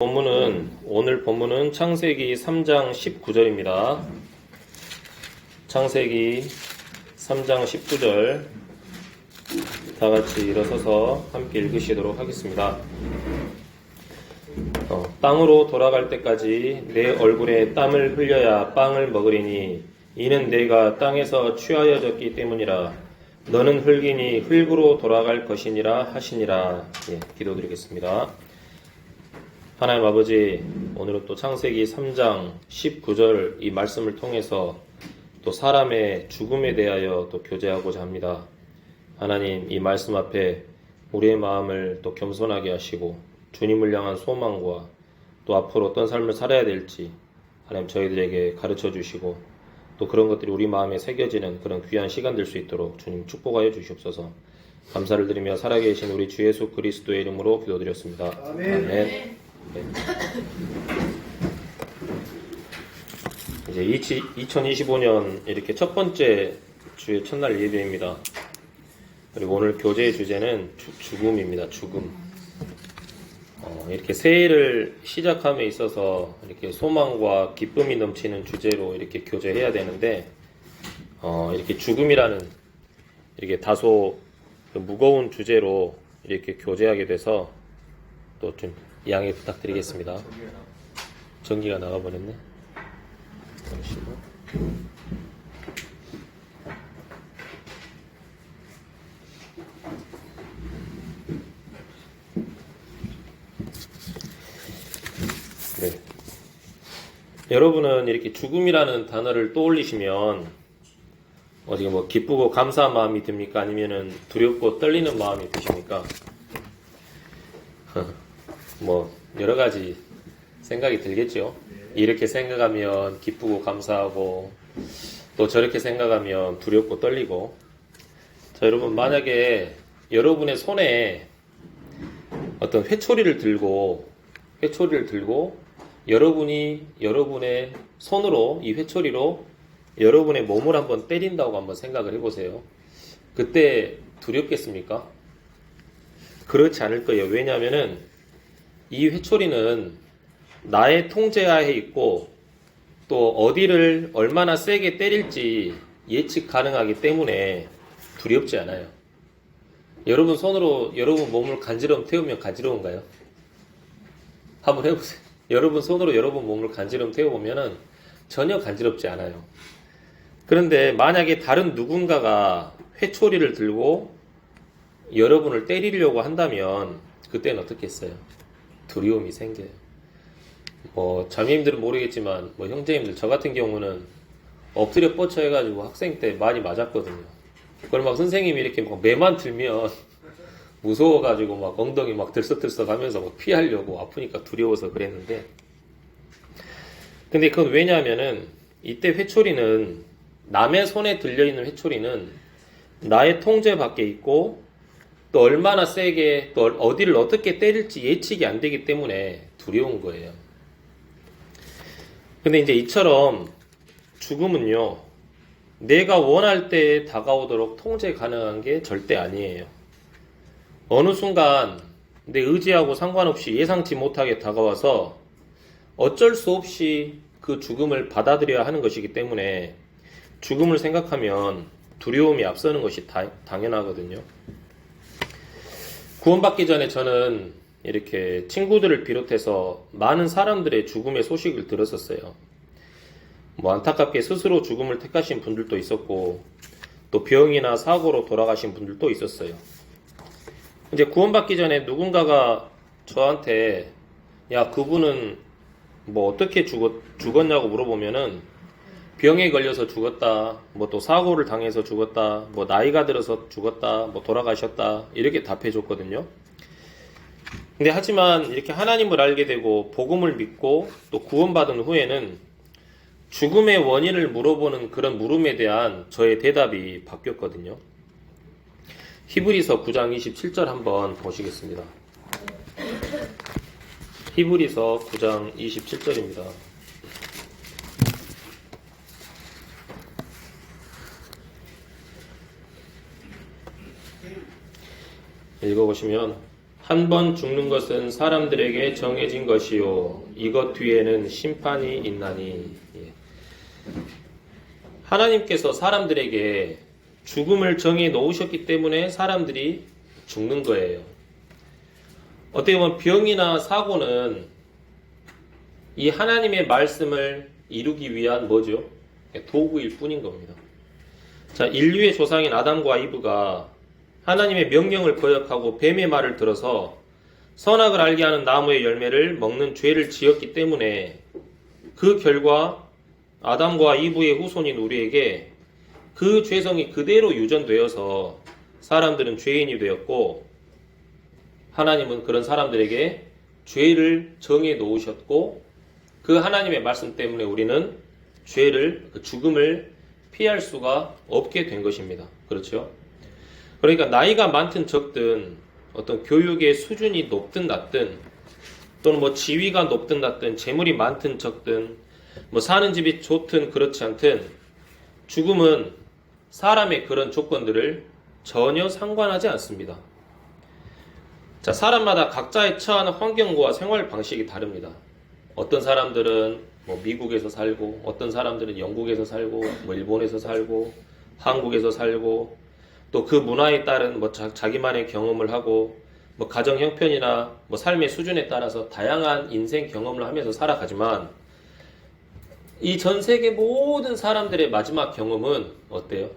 오늘 본문은 창세기 3장 19절입니다. 창세기 3장 19절 다 같이 일어서서 함께 읽으시도록 하겠습니다. 땅으로 돌아갈 때까지 내 얼굴에 땀을 흘려야 빵을 먹으리니 이는 내가 땅에서 취하여졌기 때문이라. 너는 흙이니 흙으로 돌아갈 것이니라 하시니라. 기도드리겠습니다. 하나님 아버지, 오늘은 또 창세기 3장 19절 이 말씀을 통해서 또 사람의 죽음에 대하여 또 교제하고자 합니다. 하나님, 이 말씀 앞에 우리의 마음을 또 겸손하게 하시고 주님을 향한 소망과 또 앞으로 어떤 삶을 살아야 될지 하나님 저희들에게 가르쳐 주시고 또 그런 것들이 우리 마음에 새겨지는 그런 귀한 시간 될 수 있도록 주님 축복하여 주시옵소서. 감사를 드리며 살아계신 우리 주 예수 그리스도의 이름으로 기도드렸습니다. 아멘. 이제 2025년 이렇게 첫 번째 주의 첫날 예배입니다. 그리고 오늘 교제의 주제는 죽음입니다. 죽음. 이렇게 새해를 시작함에 있어서 이렇게 소망과 기쁨이 넘치는 주제로 이렇게 교제해야 되는데, 이렇게 죽음이라는 이렇게 다소 무거운 주제로 이렇게 교제하게 돼서 또 좀 양해 부탁드리겠습니다. 전기가 나가버렸네. 네. 여러분은 이렇게 죽음이라는 단어를 떠올리시면 어디 기쁘고 감사한 마음이 듭니까? 아니면은 두렵고 떨리는 마음이 드십니까? 여러 가지 생각이 들겠죠. 이렇게 생각하면 기쁘고 감사하고 또 저렇게 생각하면 두렵고 떨리고. 자, 여러분, 만약에 여러분의 손에 어떤 회초리를 들고 여러분이 여러분의 손으로 이 회초리로 여러분의 몸을 한번 때린다고 한번 생각을 해보세요. 그때 두렵겠습니까? 그렇지 않을 거예요. 왜냐하면은 이 회초리는 나의 통제하에 있고 또 어디를 얼마나 세게 때릴지 예측 가능하기 때문에 두렵지 않아요. 여러분 손으로 여러분 몸을 간지럼 태우면 간지러운가요? 한번 해보세요. 여러분 손으로 여러분 몸을 간지럼 태워보면은 전혀 간지럽지 않아요. 그런데 만약에 다른 누군가가 회초리를 들고 여러분을 때리려고 한다면 그때는 어떻겠어요? 두려움이 생겨요. 자매님들은 모르겠지만 형제님들, 저 같은 경우는 엎드려 뻗쳐 해가지고 학생 때 많이 맞았거든요. 그걸 선생님이 이렇게 매만 들면 무서워가지고 엉덩이 들썩들썩 하면서 피하려고, 아프니까 두려워서 그랬는데, 근데 그건 왜냐하면은 이때 회초리는, 남의 손에 들려있는 회초리는 나의 통제 밖에 있고 또 얼마나 세게 또 어디를 어떻게 때릴지 예측이 안 되기 때문에 두려운 거예요. 근데 이제 이처럼 죽음은요, 내가 원할 때 다가오도록 통제 가능한 게 절대 아니에요. 어느 순간 내 의지하고 상관없이 예상치 못하게 다가와서 어쩔 수 없이 그 죽음을 받아들여야 하는 것이기 때문에 죽음을 생각하면 두려움이 앞서는 것이 당연하거든요. 구원받기 전에 저는 이렇게 친구들을 비롯해서 많은 사람들의 죽음의 소식을 들었었어요. 안타깝게 스스로 죽음을 택하신 분들도 있었고 또 병이나 사고로 돌아가신 분들도 있었어요. 이제 구원받기 전에 누군가가 저한테 야, 그분은 어떻게 죽었냐고 물어보면은 병에 걸려서 죽었다, 또 사고를 당해서 죽었다, 나이가 들어서 죽었다, 돌아가셨다, 이렇게 답해줬거든요. 근데 하지만 이렇게 하나님을 알게 되고 복음을 믿고 또 구원받은 후에는 죽음의 원인을 물어보는 그런 물음에 대한 저의 대답이 바뀌었거든요. 히브리서 9장 27절 한번 보시겠습니다. 히브리서 9장 27절입니다. 읽어보시면 한 번 죽는 것은 사람들에게 정해진 것이요 이것 뒤에는 심판이 있나니. 예. 하나님께서 사람들에게 죽음을 정해 놓으셨기 때문에 사람들이 죽는 거예요. 어떻게 보면 병이나 사고는 이 하나님의 말씀을 이루기 위한 뭐죠? 도구일 뿐인 겁니다. 자, 인류의 조상인 아담과 이브가 하나님의 명령을 거역하고 뱀의 말을 들어서 선악을 알게 하는 나무의 열매를 먹는 죄를 지었기 때문에 그 결과 아담과 이브의 후손인 우리에게 그 죄성이 그대로 유전되어서 사람들은 죄인이 되었고 하나님은 그런 사람들에게 죄를 정해 놓으셨고 그 하나님의 말씀 때문에 우리는 죽음을 피할 수가 없게 된 것입니다. 그렇죠? 그러니까 나이가 많든 적든 어떤 교육의 수준이 높든 낮든 또는 뭐 지위가 높든 낮든 재물이 많든 적든 뭐 사는 집이 좋든 그렇지 않든 죽음은 사람의 그런 조건들을 전혀 상관하지 않습니다. 자, 사람마다 각자의 처하는 환경과 생활 방식이 다릅니다. 어떤 사람들은 뭐 미국에서 살고, 어떤 사람들은 영국에서 살고, 뭐 일본에서 살고, 한국에서 살고, 또 그 문화에 따른 뭐 자기만의 경험을 하고, 뭐 가정 형편이나 뭐 삶의 수준에 따라서 다양한 인생 경험을 하면서 살아가지만, 이 전 세계 모든 사람들의 마지막 경험은 어때요?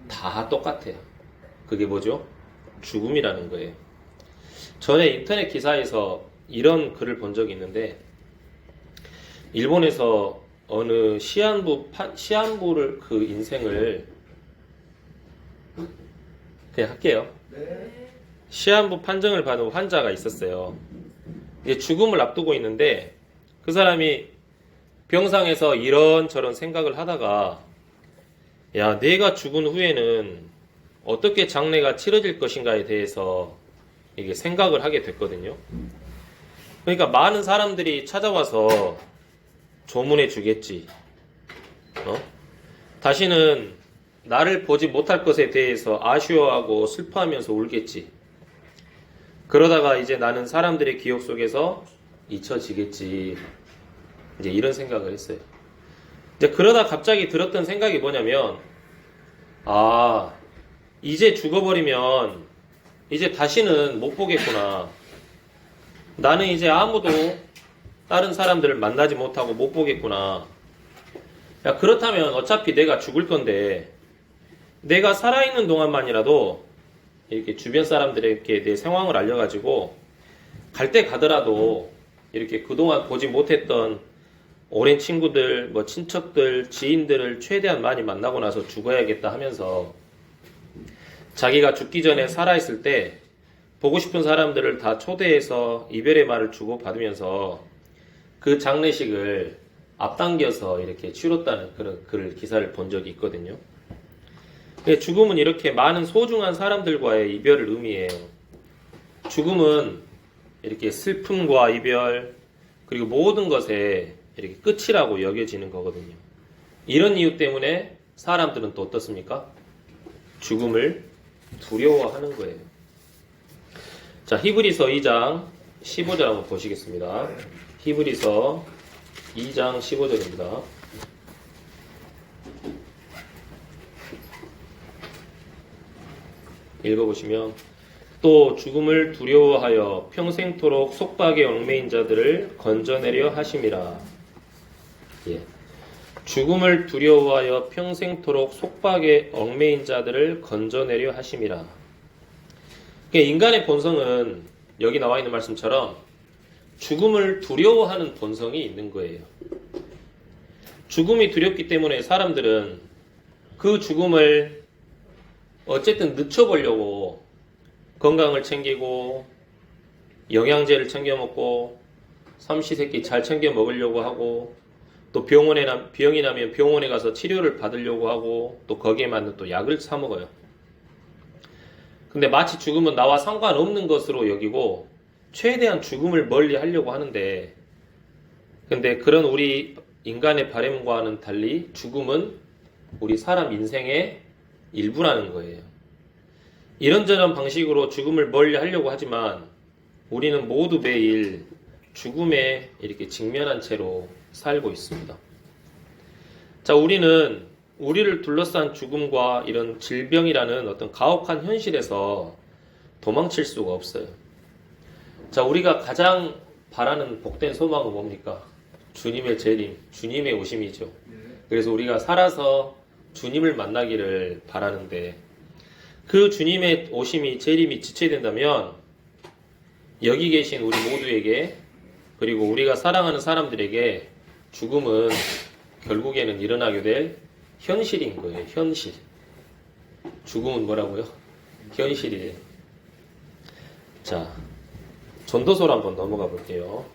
다 똑같아요. 그게 뭐죠? 죽음이라는 거예요. 전에 인터넷 기사에서 이런 글을 본 적이 있는데 일본에서 어느 시한부를 그 인생을 그냥 할게요. 시한부 판정을 받은 환자가 있었어요. 이제 죽음을 앞두고 있는데 그 사람이 병상에서 이런저런 생각을 하다가 야, 내가 죽은 후에는 어떻게 장례가 치러질 것인가에 대해서 이게 생각을 하게 됐거든요. 그러니까 많은 사람들이 찾아와서 조문해 주겠지. 다시는 나를 보지 못할 것에 대해서 아쉬워하고 슬퍼하면서 울겠지. 그러다가 이제 나는 사람들의 기억 속에서 잊혀지겠지. 이제 이런 생각을 했어요. 이제 그러다 갑자기 들었던 생각이 뭐냐면, 아, 이제 죽어버리면 이제 다시는 못 보겠구나. 나는 이제 아무도 다른 사람들을 만나지 못하고 못 보겠구나. 야, 그렇다면 어차피 내가 죽을 건데 내가 살아있는 동안만이라도 이렇게 주변 사람들에게 내 상황을 알려가지고 갈 때 가더라도 이렇게 그동안 보지 못했던 오랜 친구들, 뭐 친척들, 지인들을 최대한 많이 만나고 나서 죽어야겠다 하면서 자기가 죽기 전에 살아있을 때 보고 싶은 사람들을 다 초대해서 이별의 말을 주고받으면서 그 장례식을 앞당겨서 이렇게 치렀다는 그런 기사를 본 적이 있거든요. 죽음은 이렇게 많은 소중한 사람들과의 이별을 의미해요. 죽음은 이렇게 슬픔과 이별 그리고 모든 것에 이렇게 끝이라고 여겨지는 거거든요. 이런 이유 때문에 사람들은 또 어떻습니까? 죽음을 두려워하는 거예요. 자, 히브리서 2장 15절 한번 보시겠습니다. 히브리서 2장 15절입니다. 읽어보시면 또 죽음을 두려워하여 평생토록 속박에 얽매인 자들을 건져내려 하심이라. 예. 죽음을 두려워하여 평생토록 속박에 얽매인 자들을 건져내려 하심이라. 그러니까 인간의 본성은 여기 나와 있는 말씀처럼 죽음을 두려워하는 본성이 있는 거예요. 죽음이 두렵기 때문에 사람들은 그 죽음을 어쨌든 늦춰보려고 건강을 챙기고 영양제를 챙겨 먹고 삼시세끼 잘 챙겨 먹으려고 하고 또 병이 나면 병원에 가서 치료를 받으려고 하고 또 거기에 맞는 또 약을 사 먹어요. 근데 마치 죽음은 나와 상관없는 것으로 여기고 최대한 죽음을 멀리 하려고 하는데 근데 그런 우리 인간의 바람과는 달리 죽음은 우리 사람 인생의 일부라는 거예요. 이런저런 방식으로 죽음을 멀리 하려고 하지만 우리는 모두 매일 죽음에 이렇게 직면한 채로 살고 있습니다. 자, 우리는 우리를 둘러싼 죽음과 이런 질병이라는 어떤 가혹한 현실에서 도망칠 수가 없어요. 자, 우리가 가장 바라는 복된 소망은 뭡니까? 주님의 재림, 주님의 오심이죠. 그래서 우리가 살아서 주님을 만나기를 바라는데, 그 주님의 오심이, 재림이 지체된다면 여기 계신 우리 모두에게, 그리고 우리가 사랑하는 사람들에게 죽음은 결국에는 일어나게 될 현실인 거예요. 현실. 죽음은 뭐라고요? 현실이에요. 자, 전도서로 한번 넘어가 볼게요.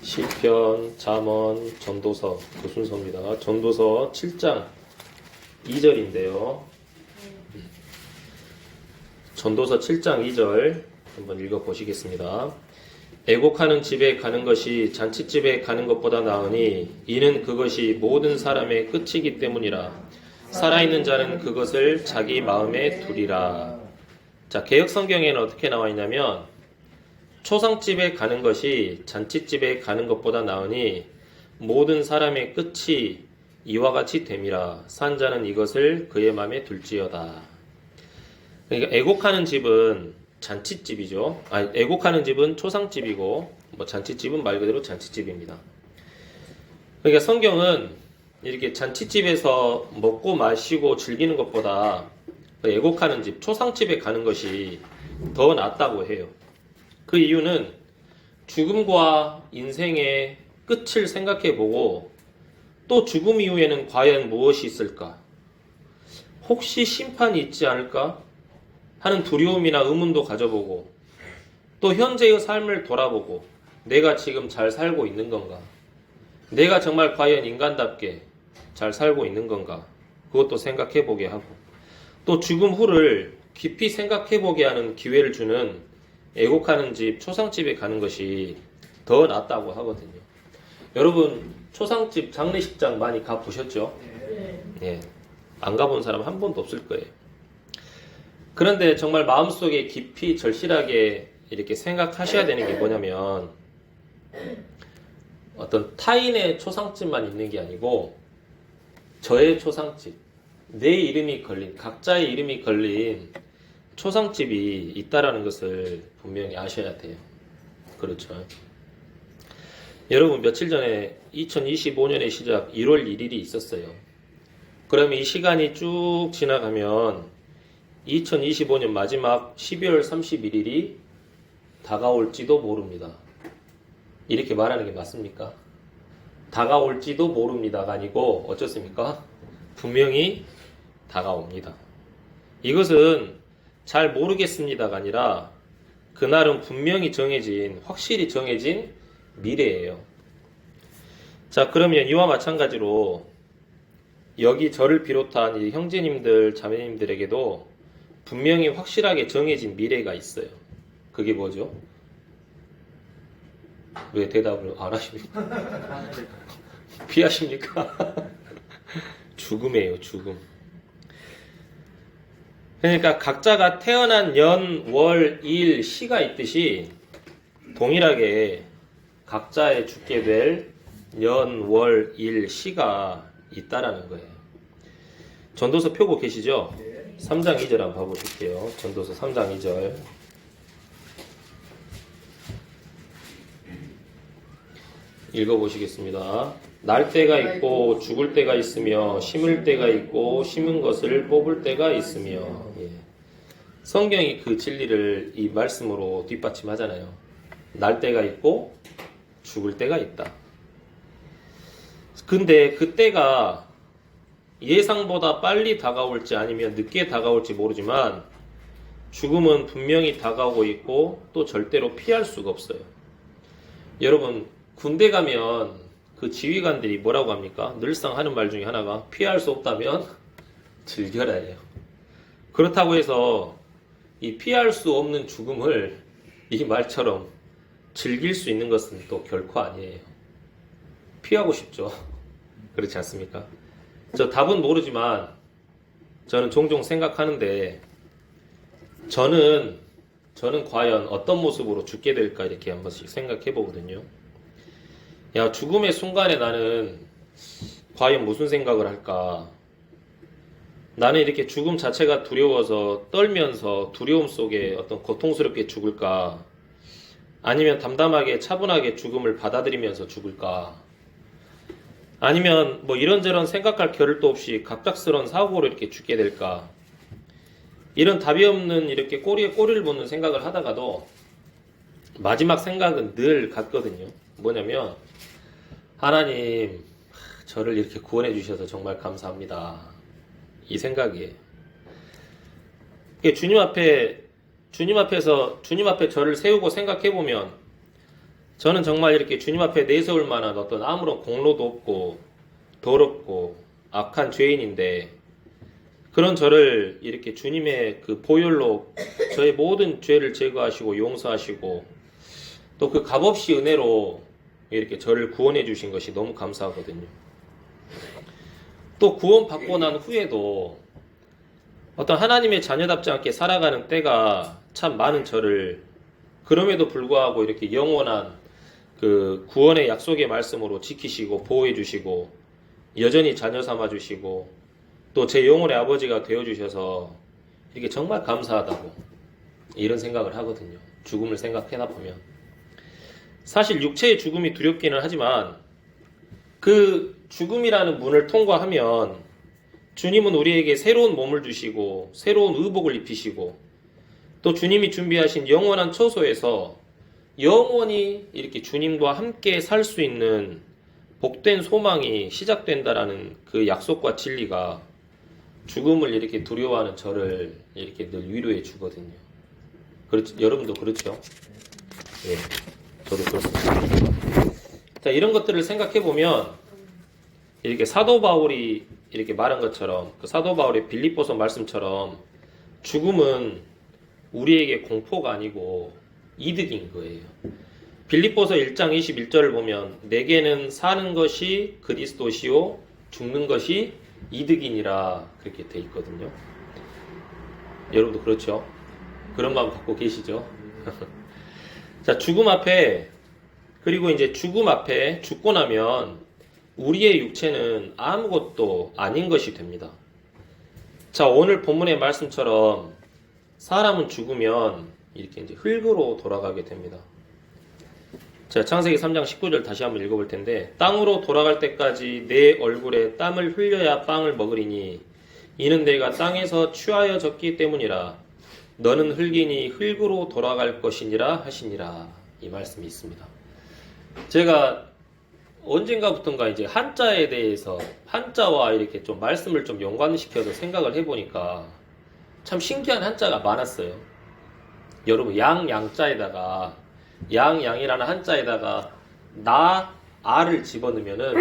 시편, 잠언, 전도서 그 순서입니다. 전도서 7장 2절인데요. 전도서 7장 2절 한번 읽어보시겠습니다. 애곡하는 집에 가는 것이 잔치집에 가는 것보다 나으니 이는 그것이 모든 사람의 끝이기 때문이라. 살아있는 자는 그것을 자기 마음에 두리라. 자, 개역성경에는 어떻게 나와 있냐면 초상집에 가는 것이 잔치집에 가는 것보다 나으니 모든 사람의 끝이 이와 같이 됨이라. 산 자는 이것을 그의 마음에 둘지어다. 그러니까 애곡하는 집은 잔치집이죠. 애곡하는 집은 초상집이고, 잔치집은 말 그대로 잔치집입니다. 그러니까 성경은 이렇게 잔치집에서 먹고 마시고 즐기는 것보다 애곡하는 집, 초상집에 가는 것이 더 낫다고 해요. 그 이유는 죽음과 인생의 끝을 생각해보고 또 죽음 이후에는 과연 무엇이 있을까? 혹시 심판이 있지 않을까? 하는 두려움이나 의문도 가져보고 또 현재의 삶을 돌아보고 내가 지금 잘 살고 있는 건가? 내가 정말 과연 인간답게 잘 살고 있는 건가? 그것도 생각해보게 하고 또 죽음 후를 깊이 생각해보게 하는 기회를 주는 애곡하는 집, 초상집에 가는 것이 더 낫다고 하거든요. 여러분 초상집, 장례식장 많이 가보셨죠? 예, 안 가본 사람 한 번도 없을 거예요. 그런데 정말 마음속에 깊이 절실하게 이렇게 생각하셔야 되는 게 뭐냐면 어떤 타인의 초상집만 있는 게 아니고 저의 초상집, 내 이름이 걸린, 각자의 이름이 걸린 초상집이 있다라는 것을 분명히 아셔야 돼요. 그렇죠. 여러분 며칠 전에 2025년의 시작 1월 1일이 있었어요. 그러면 이 시간이 쭉 지나가면 2025년 마지막 12월 31일이 다가올지도 모릅니다. 이렇게 말하는 게 맞습니까? 다가올지도 모릅니다가 아니고 어쩌습니까? 분명히 다가옵니다. 이것은 잘 모르겠습니다가 아니라 그날은 분명히 정해진, 확실히 정해진 미래예요. 자, 그러면 이와 마찬가지로 여기 저를 비롯한 이 형제님들, 자매님들에게도 분명히 확실하게 정해진 미래가 있어요. 그게 뭐죠? 왜 대답을 안 하십니까? 피하십니까? 죽음이에요, 죽음. 그러니까 각자가 태어난 연, 월, 일, 시가 있듯이 동일하게 각자의 죽게 될 연, 월, 일, 시가 있다라는 거예요. 전도서 펴고 계시죠? 3장 2절 한번 봐보실게요. 전도서 3장 2절. 읽어보시겠습니다. 날 때가 있고 죽을 때가 있으며 심을 때가 있고 심은 것을 뽑을 때가 있으며. 예. 성경이 그 진리를 이 말씀으로 뒷받침하잖아요. 날 때가 있고 죽을 때가 있다. 근데 그 때가 예상보다 빨리 다가올지 아니면 늦게 다가올지 모르지만 죽음은 분명히 다가오고 있고 또 절대로 피할 수가 없어요. 여러분 군대 가면 그 지휘관들이 뭐라고 합니까? 늘상 하는 말 중에 하나가 피할 수 없다면 즐겨라예요. 그렇다고 해서 이 피할 수 없는 죽음을 이 말처럼 즐길 수 있는 것은 또 결코 아니에요. 피하고 싶죠. 그렇지 않습니까? 저 답은 모르지만 저는 종종 생각하는데 저는 저는 과연 어떤 모습으로 죽게 될까 이렇게 한 번씩 생각해 보거든요. 야, 죽음의 순간에 나는 과연 무슨 생각을 할까? 나는 이렇게 죽음 자체가 두려워서 떨면서 두려움 속에 어떤 고통스럽게 죽을까? 아니면 담담하게 차분하게 죽음을 받아들이면서 죽을까? 아니면 뭐 이런저런 생각할 겨를도 없이 갑작스러운 사고로 이렇게 죽게 될까? 이런 답이 없는 이렇게 꼬리에 꼬리를 무는 생각을 하다가도 마지막 생각은 늘 같거든요. 뭐냐면 하나님, 저를 이렇게 구원해 주셔서 정말 감사합니다. 이 생각이에요. 주님 앞에 저를 세우고 생각해 보면 저는 정말 이렇게 주님 앞에 내세울 만한 어떤 아무런 공로도 없고 더럽고 악한 죄인인데 그런 저를 이렇게 주님의 그 보혈로 저의 모든 죄를 제거하시고 용서하시고 또 그 값없이 은혜로 이렇게 저를 구원해 주신 것이 너무 감사하거든요. 또 구원받고 난 후에도 어떤 하나님의 자녀답지 않게 살아가는 때가 참 많은 저를 그럼에도 불구하고 이렇게 영원한 그 구원의 약속의 말씀으로 지키시고 보호해 주시고 여전히 자녀 삼아 주시고 또 제 영혼의 아버지가 되어 주셔서 이게 정말 감사하다고 이런 생각을 하거든요. 죽음을 생각해나 보면 사실 육체의 죽음이 두렵기는 하지만 그 죽음이라는 문을 통과하면 주님은 우리에게 새로운 몸을 주시고 새로운 의복을 입히시고 또 주님이 준비하신 영원한 처소에서 영원히 이렇게 주님과 함께 살 수 있는 복된 소망이 시작된다라는 그 약속과 진리가 죽음을 이렇게 두려워하는 저를 이렇게 늘 위로해 주거든요. 그렇죠? 여러분도 그렇죠? 예, 저도 그렇습니다. 자, 이런 것들을 생각해 보면 이렇게 사도 바울이 이렇게 말한 것처럼 그 사도 바울의 빌립보서 말씀처럼 죽음은 우리에게 공포가 아니고 이득인 거예요. 빌립보서 1장 21절을 보면 내게는 사는 것이 그리스도시요 죽는 것이 이득이니라 그렇게 돼 있거든요. 여러분도 그렇죠? 그런 마음 갖고 계시죠? 자, 죽음 앞에 그리고 이제 죽음 앞에 죽고 나면 우리의 육체는 아무것도 아닌 것이 됩니다. 자, 오늘 본문의 말씀처럼 사람은 죽으면 이렇게 이제 흙으로 돌아가게 됩니다. 자, 창세기 3장 19절 다시 한번 읽어볼 텐데 땅으로 돌아갈 때까지 내 얼굴에 땀을 흘려야 빵을 먹으리니 이는 내가 땅에서 취하여졌기 때문이라 너는 흙이니 흙으로 돌아갈 것이니라 하시니라 이 말씀이 있습니다. 제가 언젠가부턴가 이제 한자에 대해서 한자와 이렇게 좀 말씀을 좀 연관시켜서 생각을 해보니까 참 신기한 한자가 많았어요. 여러분 양자에다가 양이라는 한자에다가 나 아를 집어넣으면은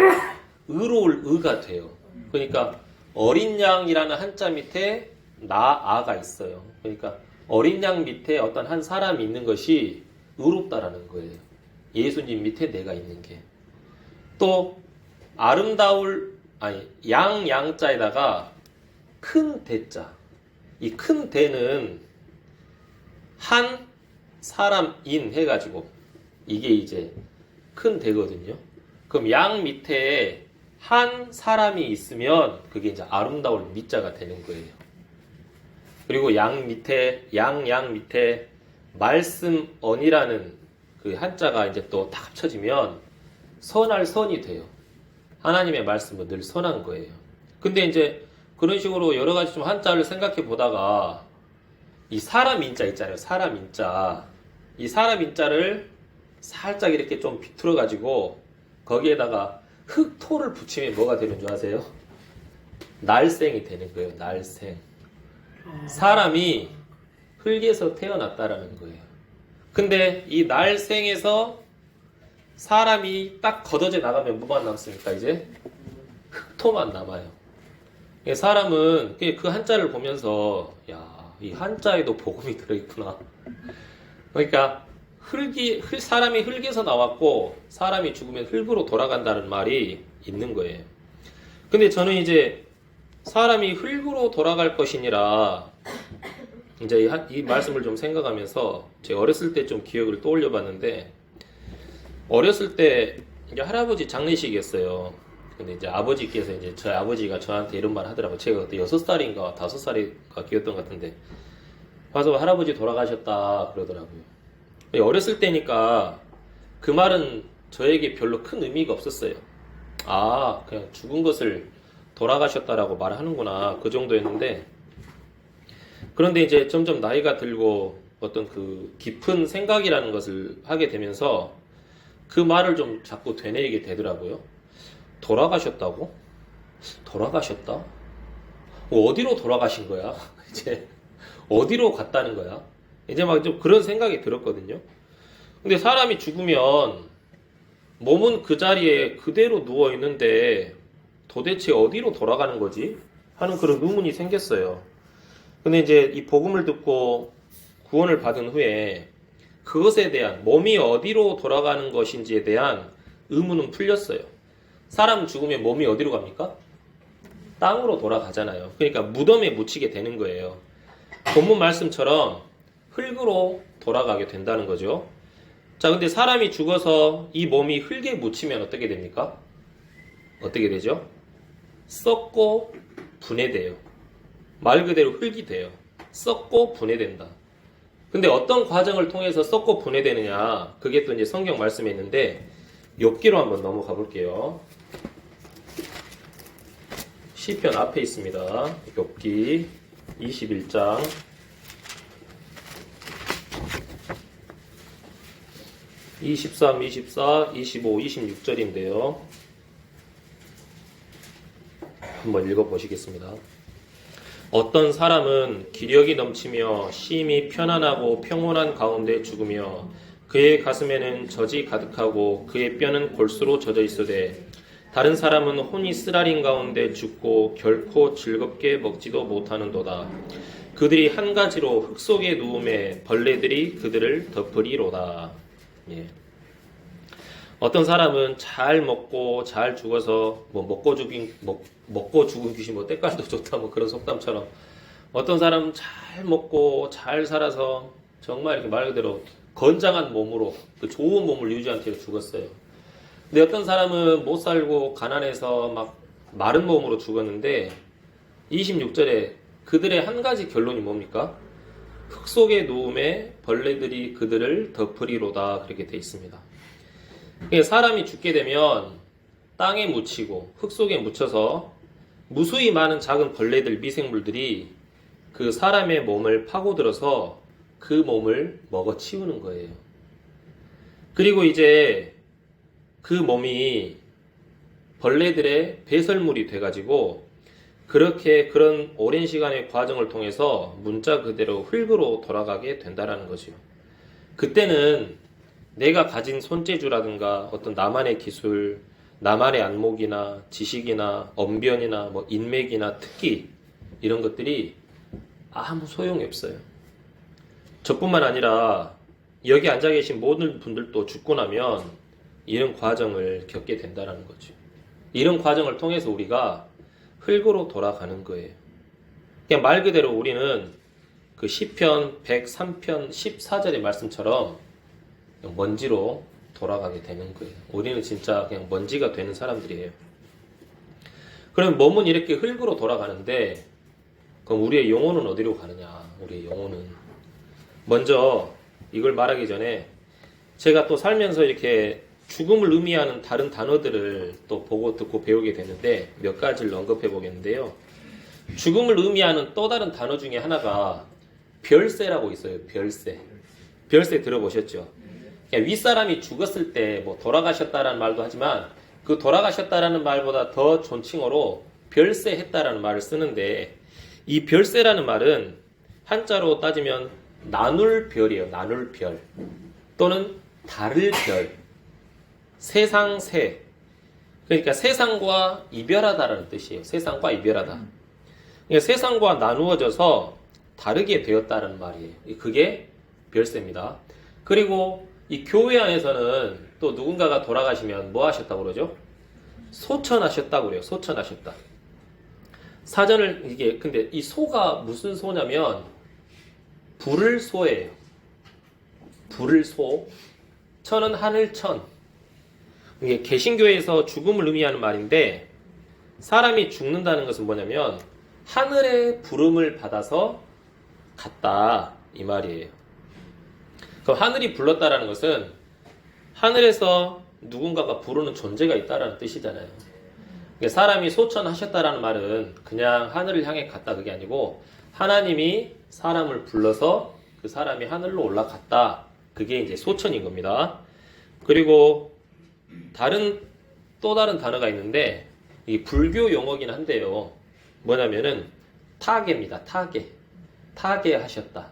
의로울 의가 돼요. 그러니까 어린 양이라는 한자 밑에 나 아가 있어요. 그러니까 어린 양 밑에 어떤 한 사람이 있는 것이 의롭다라는 거예요. 예수님 밑에 내가 있는 게. 또 양자에다가 큰 대자. 이 큰 대는 한 사람인 해가지고 이게 이제 큰 대거든요. 그럼 양 밑에 한 사람이 있으면 그게 이제 아름다울 미자가 되는 거예요. 그리고 양 밑에 말씀언이라는 그 한자가 이제 또 다 합쳐지면 선할 선이 돼요. 하나님의 말씀은 늘 선한 거예요. 근데 이제 그런 식으로 여러 가지 좀 한자를 생각해 보다가 이 사람 인자 있잖아요. 사람 인자. 이 사람 인자를 살짝 이렇게 좀 비틀어 가지고 거기에다가 흙토를 붙이면 뭐가 되는 줄 아세요? 날생이 되는 거예요. 날생. 사람이 흙에서 태어났다라는 거예요. 근데 이 날생에서 사람이 딱 걷어져 나가면 뭐만 남습니까? 이제 흙토만 남아요. 사람은 그 한자를 보면서 이 한자에도 복음이 들어있구나. 그러니까 사람이 흙에서 나왔고 사람이 죽으면 흙으로 돌아간다는 말이 있는 거예요. 근데 저는 이제 사람이 흙으로 돌아갈 것이니라 이제 이 말씀을 좀 생각하면서 제 어렸을 때 좀 기억을 떠올려 봤는데, 어렸을 때 이제 할아버지 장례식이었어요. 근데 이제 아버지께서 이제 저희 아버지가 저한테 이런 말 하더라고요. 제가 그때 6살인가 5살인가 기었던 것 같은데, 와서 할아버지 돌아가셨다 그러더라고요. 어렸을 때니까 그 말은 저에게 별로 큰 의미가 없었어요. 아, 그냥 죽은 것을 돌아가셨다라고 말하는구나, 그 정도였는데, 그런데 이제 점점 나이가 들고 어떤 그 깊은 생각이라는 것을 하게 되면서 그 말을 좀 자꾸 되뇌이게 되더라고요. 돌아가셨다고? 돌아가셨다? 어디로 돌아가신 거야? 이제 어디로 갔다는 거야? 이제 막 좀 그런 생각이 들었거든요. 근데 사람이 죽으면 몸은 그 자리에 그대로 누워 있는데 도대체 어디로 돌아가는 거지? 하는 그런 의문이 생겼어요. 근데 이제 이 복음을 듣고 구원을 받은 후에 그것에 대한, 몸이 어디로 돌아가는 것인지에 대한 의문은 풀렸어요. 사람 죽으면 몸이 어디로 갑니까? 땅으로 돌아가잖아요. 그러니까 무덤에 묻히게 되는 거예요. 본문 말씀처럼 흙으로 돌아가게 된다는 거죠. 자, 근데 사람이 죽어서 이 몸이 흙에 묻히면 어떻게 됩니까? 어떻게 되죠? 썩고 분해돼요. 말 그대로 흙이 돼요. 썩고 분해된다. 근데 어떤 과정을 통해서 썩고 분해되느냐, 그게 또 이제 성경 말씀에 있는데, 욥기로 한번 넘어가 볼게요. 시편 앞에 있습니다. 욥기 21장 23, 24, 25, 26절인데요. 한번 읽어보시겠습니다. 어떤 사람은 기력이 넘치며 심히 편안하고 평온한 가운데 죽으며 그의 가슴에는 젖이 가득하고 그의 뼈는 골수로 젖어 있으되, 다른 사람은 혼이 쓰라린 가운데 죽고 결코 즐겁게 먹지도 못하는도다. 그들이 한 가지로 흙 속에 누움에 벌레들이 그들을 덮으리로다. 예. 어떤 사람은 잘 먹고 잘 죽어서 먹고 죽은 귀신 때깔도 좋다 그런 속담처럼, 어떤 사람은 잘 먹고 잘 살아서 정말 이렇게 말 그대로 건장한 몸으로 그 좋은 몸을 유지한 채로 죽었어요. 근데 어떤 사람은 못 살고 가난해서 막 마른 몸으로 죽었는데, 26절에 그들의 한 가지 결론이 뭡니까? 흙 속에 누움에 벌레들이 그들을 덮으리로다, 그렇게 돼 있습니다. 사람이 죽게 되면 땅에 묻히고 흙 속에 묻혀서 무수히 많은 작은 벌레들, 미생물들이 그 사람의 몸을 파고들어서 그 몸을 먹어치우는 거예요. 그리고 이제 그 몸이 벌레들의 배설물이 돼가지고 그렇게 그런 오랜 시간의 과정을 통해서 문자 그대로 흙으로 돌아가게 된다라는 거죠. 그때는 내가 가진 손재주라든가 어떤 나만의 기술, 나만의 안목이나 지식이나 언변이나 인맥이나 특기, 이런 것들이 아무 소용이 없어요. 저뿐만 아니라 여기 앉아 계신 모든 분들도 죽고 나면 이런 과정을 겪게 된다는 거죠. 이런 과정을 통해서 우리가 흙으로 돌아가는 거예요. 그냥 말 그대로 우리는 그 시편 103편 14절의 말씀처럼 먼지로 돌아가게 되는 거예요. 우리는 진짜 그냥 먼지가 되는 사람들이에요. 그럼 몸은 이렇게 흙으로 돌아가는데, 그럼 우리의 영혼은 어디로 가느냐? 우리의 영혼은, 먼저 이걸 말하기 전에 제가 또 살면서 이렇게 죽음을 의미하는 다른 단어들을 또 보고 듣고 배우게 되는데, 몇 가지를 언급해 보겠는데요. 죽음을 의미하는 또 다른 단어 중에 하나가 별세라고 있어요. 별세. 별세 들어보셨죠? 윗사람이 죽었을 때 돌아가셨다라는 말도 하지만, 그 돌아가셨다라는 말보다 더 존칭어로 별세했다라는 말을 쓰는데, 이 별세라는 말은 한자로 따지면 나눌 별이에요. 나눌 별. 또는 다를 별. 세상세. 그러니까 세상과 이별하다라는 뜻이에요. 세상과 이별하다. 그러니까 세상과 나누어져서 다르게 되었다는 말이에요. 그게 별세입니다. 그리고 이 교회 안에서는 또 누군가가 돌아가시면 뭐 하셨다고 그러죠? 소천하셨다고 그래요. 소천하셨다. 사전을 근데 이 소가 무슨 소냐면 불을 소예요. 불을 소. 천은 하늘천. 이게 개신교에서 죽음을 의미하는 말인데 사람이 죽는다는 것은 뭐냐면 하늘의 부름을 받아서 갔다 이 말이에요. 그럼 하늘이 불렀다라는 것은 하늘에서 누군가가 부르는 존재가 있다라는 뜻이잖아요. 사람이 소천하셨다라는 말은 그냥 하늘을 향해 갔다 그게 아니고 하나님이 사람을 불러서 그 사람이 하늘로 올라갔다. 그게 이제 소천인 겁니다. 그리고 또 다른 단어가 있는데 이 불교 용어긴 한데요. 뭐냐면은 타계입니다. 타계. 타계하셨다.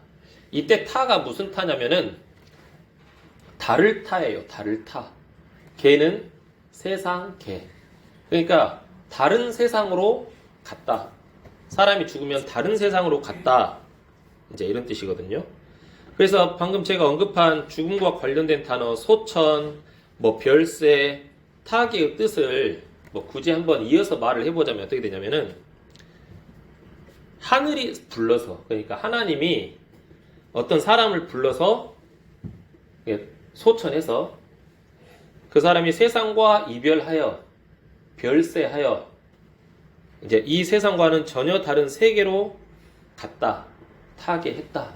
이때 타가 무슨 타냐면은 달을 타예요. 달을 타. 개는 세상 개. 그러니까 다른 세상으로 갔다. 사람이 죽으면 다른 세상으로 갔다. 이제 이런 뜻이거든요. 그래서 방금 제가 언급한 죽음과 관련된 단어 소천, 뭐 별세, 타계의 뜻을 뭐 굳이 한번 이어서 말을 해보자면 어떻게 되냐면은 하늘이 불러서 그러니까 하나님이 어떤 사람을 불러서 소천해서 그 사람이 세상과 이별하여 별세하여 이제 이 세상과는 전혀 다른 세계로 갔다, 타계했다.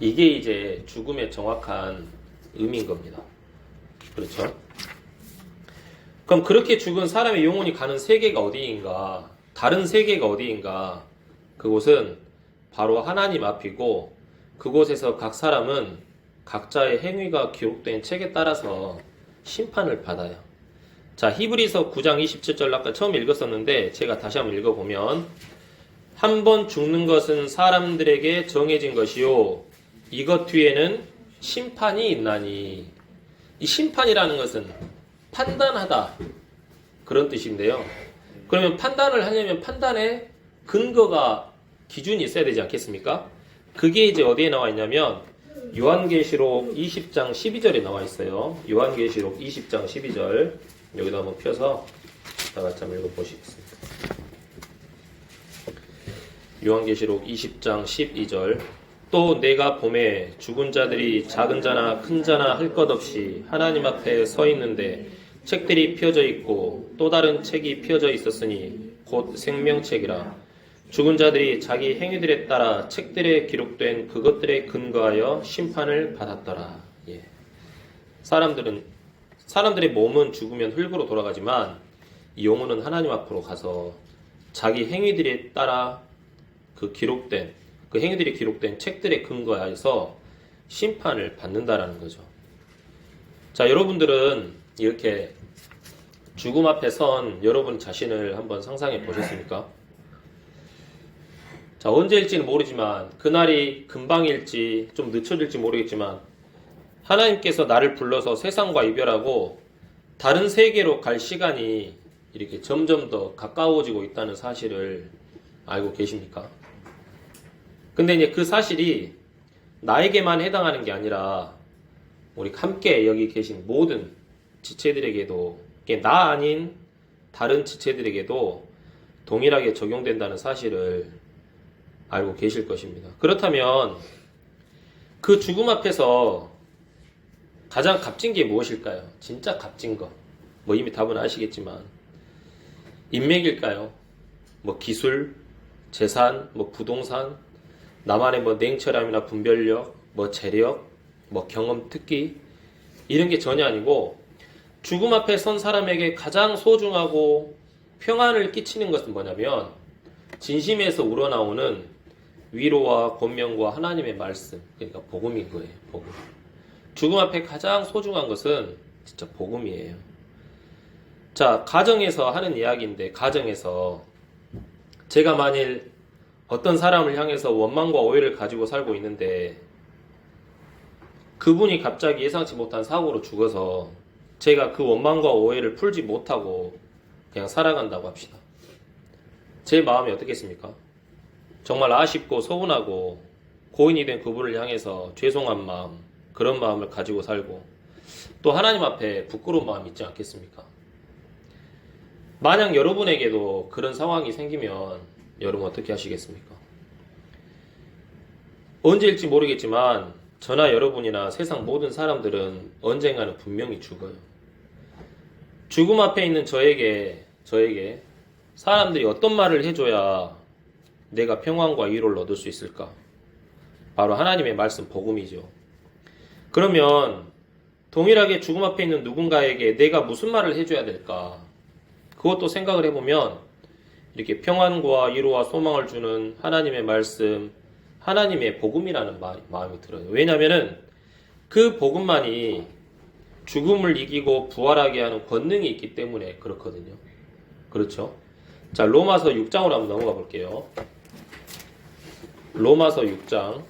이게 이제 죽음의 정확한 의미인 겁니다. 그렇죠? 그럼 그렇게 죽은 사람의 영혼이 가는 세계가 어디인가? 다른 세계가 어디인가? 그곳은 바로 하나님 앞이고 그곳에서 각 사람은 각자의 행위가 기록된 책에 따라서 심판을 받아요. 자, 히브리서 9장 27절 아까 처음 읽었었는데 제가 다시 한번 읽어보면 한 번 죽는 것은 사람들에게 정해진 것이요 이것 뒤에는 심판이 있나니. 이 심판이라는 것은 판단하다 그런 뜻인데요. 그러면 판단을 하려면 판단의 근거가 기준이 있어야 되지 않겠습니까? 그게 이제 어디에 나와 있냐면 요한계시록 20장 12절에 나와 있어요. 요한계시록 20장 12절 여기다 한번 펴서 다 같이 한번 읽어보시겠습니다. 요한계시록 20장 12절 또 내가 보매 죽은 자들이 작은 자나 큰 자나 할 것 없이 하나님 앞에 서 있는데 책들이 펴져 있고 또 다른 책이 펴져 있었으니 곧 생명책이라 죽은 자들이 자기 행위들에 따라 책들에 기록된 그것들에 근거하여 심판을 받았더라. 예. 사람들의 몸은 죽으면 흙으로 돌아가지만 이 영혼은 하나님 앞으로 가서 자기 행위들에 따라 그 행위들이 기록된 책들에 근거하여서 심판을 받는다라는 거죠. 자, 여러분들은 이렇게 죽음 앞에 선 여러분 자신을 한번 상상해 보셨습니까? 자, 언제일지는 모르지만 그날이 금방일지 좀 늦춰질지 모르겠지만 하나님께서 나를 불러서 세상과 이별하고 다른 세계로 갈 시간이 이렇게 점점 더 가까워지고 있다는 사실을 알고 계십니까? 근데 이제 그 사실이 나에게만 해당하는 게 아니라 우리 함께 여기 계신 모든 지체들에게도 나 아닌 다른 지체들에게도 동일하게 적용된다는 사실을 알고 계실 것입니다. 그렇다면 그 죽음 앞에서 가장 값진 게 무엇일까요? 진짜 값진 거. 뭐 이미 답은 아시겠지만 인맥일까요? 뭐 기술, 재산, 뭐 부동산, 나만의 뭐 냉철함이나 분별력, 뭐 재력, 뭐 경험, 특기 이런 게 전혀 아니고 죽음 앞에 선 사람에게 가장 소중하고 평안을 끼치는 것은 뭐냐면 진심에서 우러나오는 위로와 권면과 하나님의 말씀, 그러니까 복음인 거예요. 복음. 죽음 앞에 가장 소중한 것은 진짜 복음이에요. 자, 가정에서 하는 이야기인데 가정에서 제가 만일 어떤 사람을 향해서 원망과 오해를 가지고 살고 있는데 그분이 갑자기 예상치 못한 사고로 죽어서 제가 그 원망과 오해를 풀지 못하고 그냥 살아간다고 합시다. 제 마음이 어떻겠습니까? 정말 아쉽고 서운하고 고인이 된 그분을 향해서 죄송한 마음, 그런 마음을 가지고 살고 또 하나님 앞에 부끄러운 마음이 있지 않겠습니까? 만약 여러분에게도 그런 상황이 생기면 여러분 어떻게 하시겠습니까? 언제일지 모르겠지만 저나 여러분이나 세상 모든 사람들은 언젠가는 분명히 죽어요. 죽음 앞에 있는 저에게 사람들이 어떤 말을 해줘야 내가 평안과 위로를 얻을 수 있을까? 바로 하나님의 말씀 복음이죠. 그러면 동일하게 죽음 앞에 있는 누군가에게 내가 무슨 말을 해줘야 될까? 그것도 생각을 해보면 이렇게 평안과 위로와 소망을 주는 하나님의 말씀, 하나님의 복음이라는 마음이 들어요. 왜냐하면 그 복음만이 죽음을 이기고 부활하게 하는 권능이 있기 때문에 그렇거든요. 그렇죠? 자, 로마서 6장으로 한번 넘어가 볼게요. 로마서 6장.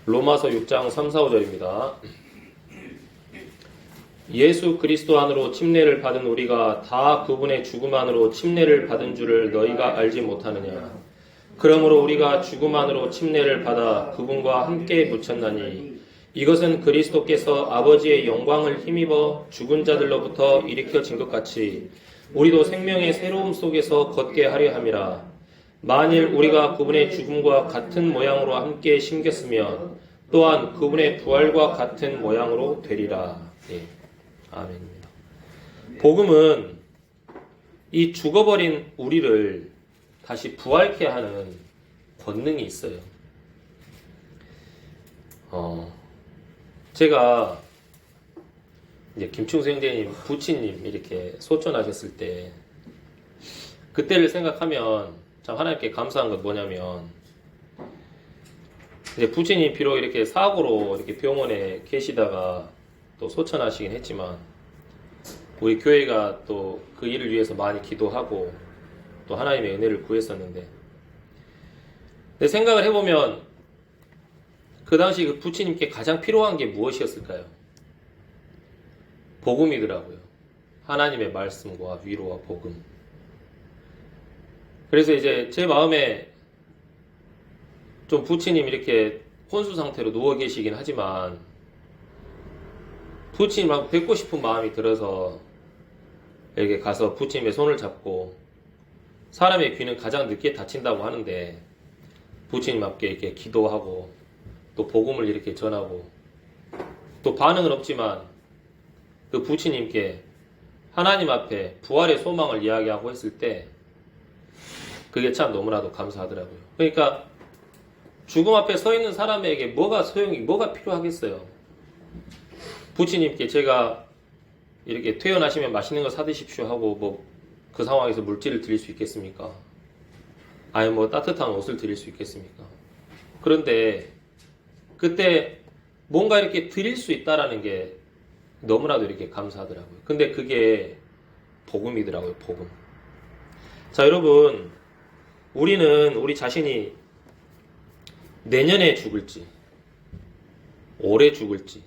로마서 6장 3, 4, 5절입니다. 예수 그리스도 안으로 침례를 받은 우리가 다 그분의 죽음 안으로 침례를 받은 줄을 너희가 알지 못하느냐. 그러므로 우리가 죽음 안으로 침례를 받아 그분과 함께 묻혔나니 이것은 그리스도께서 아버지의 영광을 힘입어 죽은 자들로부터 일으켜진 것 같이 우리도 생명의 새로움 속에서 걷게 하려 함이라. 만일 우리가 그분의 죽음과 같은 모양으로 함께 심겼으면 또한 그분의 부활과 같은 모양으로 되리라. 예. 아멘입니다. 복음은 이 죽어버린 우리를 다시 부활케 하는 권능이 있어요. 제가 이제 김충수 형제님, 부치님 이렇게 소천하셨을 때 그때를 생각하면 참 하나님께 감사한 건 뭐냐면 이제 부치님 비록 이렇게 사고로 이렇게 병원에 계시다가 또 소천하시긴 했지만 우리 교회가 또 그 일을 위해서 많이 기도하고 또 하나님의 은혜를 구했었는데 내 생각을 해보면 그 당시 그 부치님께 가장 필요한 게 무엇이었을까요? 복음이더라고요. 하나님의 말씀과 위로와 복음. 그래서 이제 제 마음에 좀 부치님 이렇게 혼수 상태로 누워 계시긴 하지만 부치님하고 뵙고 싶은 마음이 들어서 이렇게 가서 부치님의 손을 잡고 사람의 귀는 가장 늦게 닫힌다고 하는데 부치님 앞에 이렇게 기도하고 또 복음을 이렇게 전하고 또 반응은 없지만 그 부치님께 하나님 앞에 부활의 소망을 이야기하고 했을 때 그게 참 너무나도 감사하더라고요. 그러니까 죽음 앞에 서 있는 사람에게 뭐가 필요하겠어요. 부치님께 제가 이렇게 퇴원하시면 맛있는 거 사드십시오 하고 뭐 그 상황에서 물질을 드릴 수 있겠습니까? 아니 뭐 따뜻한 옷을 드릴 수 있겠습니까? 그런데 그때 뭔가 이렇게 드릴 수 있다라는 게 너무나도 이렇게 감사하더라고요. 근데 그게 복음이더라고요. 복음. 자, 여러분, 우리는 우리 자신이 내년에 죽을지 올해 죽을지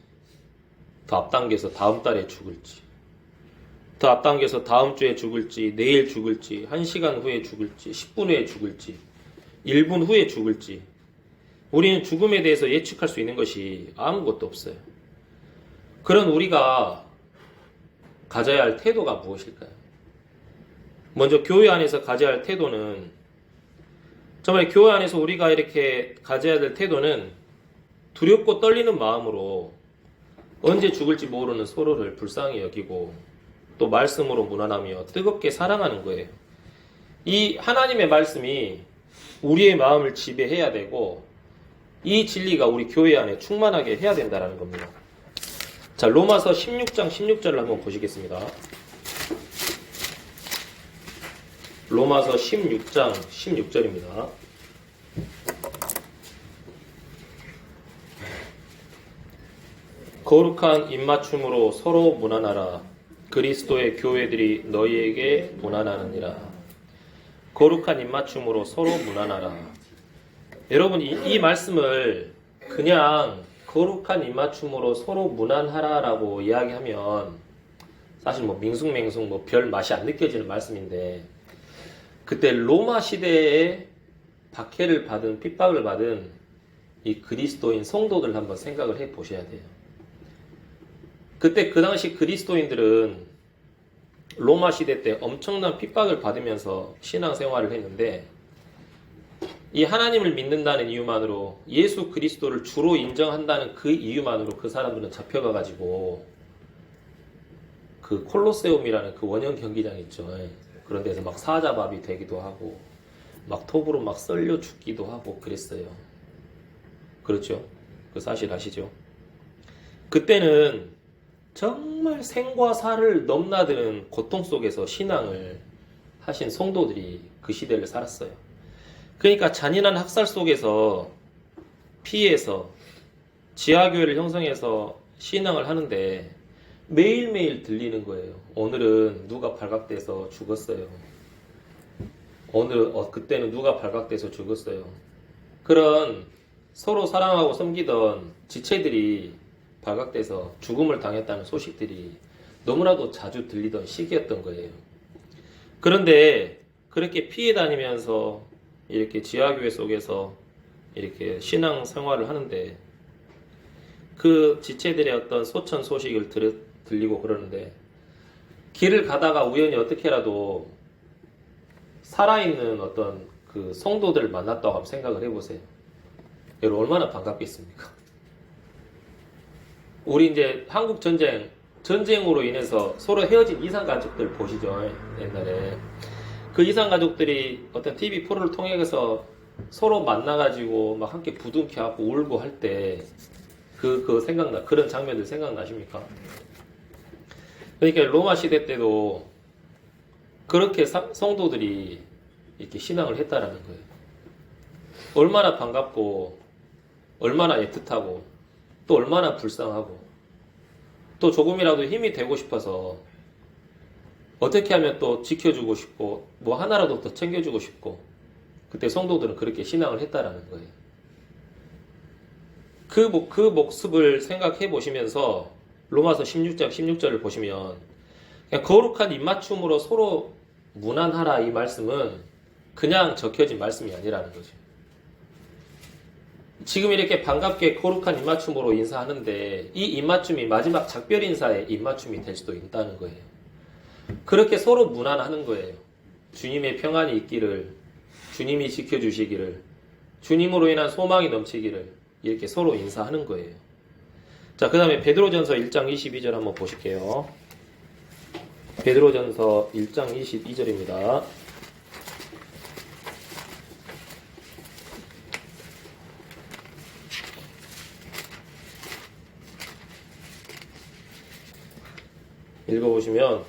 더 앞당겨서 다음 달에 죽을지 더 앞당겨서 다음 주에 죽을지 내일 죽을지 1시간 후에 죽을지 10분 후에 죽을지 1분 후에 죽을지 우리는 죽음에 대해서 예측할 수 있는 것이 아무것도 없어요. 그런 우리가 가져야 할 태도가 무엇일까요? 먼저 교회 안에서 가져야 할 태도는 정말 교회 안에서 우리가 이렇게 가져야 될 태도는 두렵고 떨리는 마음으로 언제 죽을지 모르는 서로를 불쌍히 여기고 또 말씀으로 무난하며 뜨겁게 사랑하는 거예요. 이 하나님의 말씀이 우리의 마음을 지배해야 되고 이 진리가 우리 교회 안에 충만하게 해야 된다는 겁니다. 자, 로마서 16장 16절을 한번 보시겠습니다. 로마서 16장 16절입니다. 거룩한 입맞춤으로 서로 무난하라. 그리스도의 교회들이 너희에게 무난하느니라. 거룩한 입맞춤으로 서로 무난하라. 여러분 이 말씀을 그냥 거룩한 입맞춤으로 서로 무난하라라고 이야기하면 사실 뭐 밍숭맹숭 뭐 별 맛이 안 느껴지는 말씀인데 그때 로마 시대에 박해를 받은 핍박을 받은 이 그리스도인 성도들 한번 생각을 해 보셔야 돼요. 그때 그 당시 그리스도인들은 로마 시대 때 엄청난 핍박을 받으면서 신앙생활을 했는데 이 하나님을 믿는다는 이유만으로 예수 그리스도를 주로 인정한다는 그 이유만으로 그 사람들은 잡혀가가지고 그 콜로세움이라는 그 원형 경기장 있죠. 그런 데서 막 사자밥이 되기도 하고 막 톱으로 막 썰려 죽기도 하고 그랬어요. 그렇죠? 그 사실 아시죠? 그때는 정말 생과 사를 넘나드는 고통 속에서 신앙을 하신 성도들이 그 시대를 살았어요. 그러니까 잔인한 학살 속에서 피해서 지하교회를 형성해서 신앙을 하는데 매일매일 들리는 거예요. 오늘은 누가 발각돼서 죽었어요. 그때는 누가 발각돼서 죽었어요. 그런 서로 사랑하고 섬기던 지체들이 발각돼서 죽음을 당했다는 소식들이 너무나도 자주 들리던 시기였던 거예요. 그런데 그렇게 피해 다니면서 이렇게 지하교회 속에서 이렇게 신앙 생활을 하는데 그 지체들의 어떤 소천 소식을 들리고 그러는데 길을 가다가 우연히 어떻게라도 살아있는 어떤 그 성도들을 만났다고 한번 생각을 해보세요. 여러분 얼마나 반갑겠습니까? 우리 이제 한국 전쟁으로 인해서 서로 헤어진 이산 가족들 보시죠. 옛날에 그 이산 가족들이 어떤 TV 프로를 통해서 서로 만나가지고 막 함께 부둥켜하고 울고 할 때 그런 장면들 생각나십니까? 그러니까 로마 시대 때도 그렇게 성도들이 이렇게 신앙을 했다라는 거예요. 얼마나 반갑고 얼마나 애틋하고 또 얼마나 불쌍하고 또 조금이라도 힘이 되고 싶어서 어떻게 하면 또 지켜주고 싶고 뭐 하나라도 더 챙겨주고 싶고 그때 성도들은 그렇게 신앙을 했다라는 거예요. 그 모습을 생각해 보시면서 로마서 16장 16절을 보시면 그냥 거룩한 입맞춤으로 서로 무난하라 이 말씀은 그냥 적혀진 말씀이 아니라는 거죠. 지금 이렇게 반갑게 거룩한 입맞춤으로 인사하는데 이 입맞춤이 마지막 작별 인사의 입맞춤이 될 수도 있다는 거예요. 그렇게 서로 무난하는 거예요. 주님의 평안이 있기를, 주님이 지켜주시기를, 주님으로 인한 소망이 넘치기를 이렇게 서로 인사하는 거예요. 자, 그 다음에 베드로전서 1장 22절 한번 보실게요. 베드로전서 1장 22절입니다. 읽어보시면